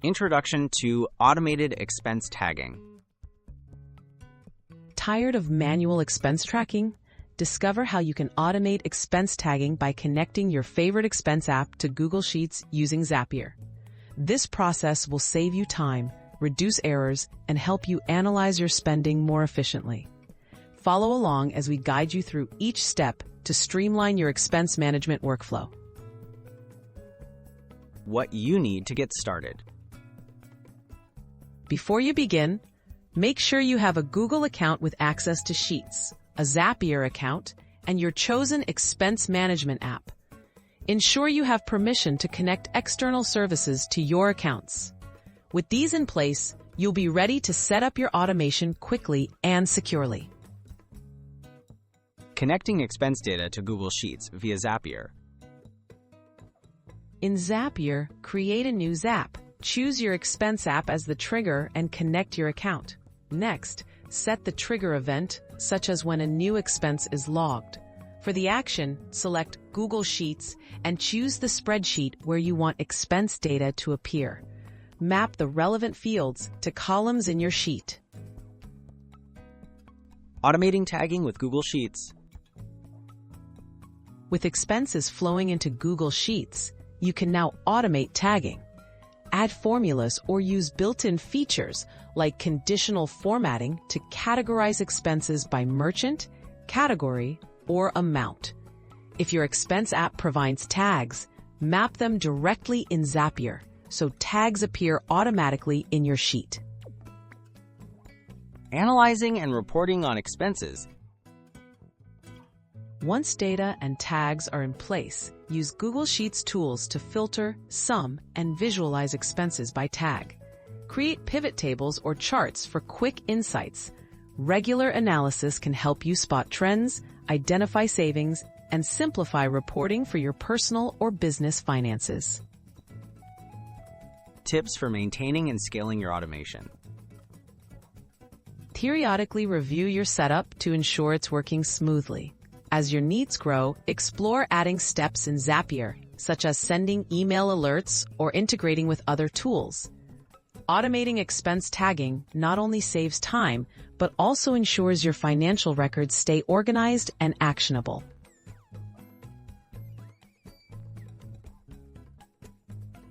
Introduction to Automated Expense Tagging. Tired of manual expense tracking? Discover how you can automate expense tagging by connecting your favorite expense app to Google Sheets using Zapier. This process will save you time, reduce errors, and help you analyze your spending more efficiently. Follow along as we guide you through each step to streamline your expense management workflow. What you need to get started. Before you begin, make sure you have a Google account with access to Sheets, a Zapier account, and your chosen expense management app. Ensure you have permission to connect external services to your accounts. With these in place, you'll be ready to set up your automation quickly and securely. Connecting expense data to Google Sheets via Zapier. In Zapier, create a new Zap. Choose your expense app as the trigger and connect your account. Next, set the trigger event, such as when a new expense is logged. For the action, select Google Sheets and choose the spreadsheet where you want expense data to appear. Map the relevant fields to columns in your sheet. Automating tagging with Google Sheets. With expenses flowing into Google Sheets, you can now automate tagging. Add formulas or use built-in features like conditional formatting to categorize expenses by merchant, category, or amount. If your expense app provides tags, map them directly in Zapier so tags appear automatically in your sheet. Analyzing and reporting on expenses. Once data and tags are in place, use Google Sheets tools to filter, sum, and visualize expenses by tag. Create pivot tables or charts for quick insights. Regular analysis can help you spot trends, identify savings, and simplify reporting for your personal or business finances. Tips for maintaining and scaling your automation. Periodically review your setup to ensure it's working smoothly. As your needs grow, explore adding steps in Zapier, such as sending email alerts or integrating with other tools. Automating expense tagging not only saves time, but also ensures your financial records stay organized and actionable.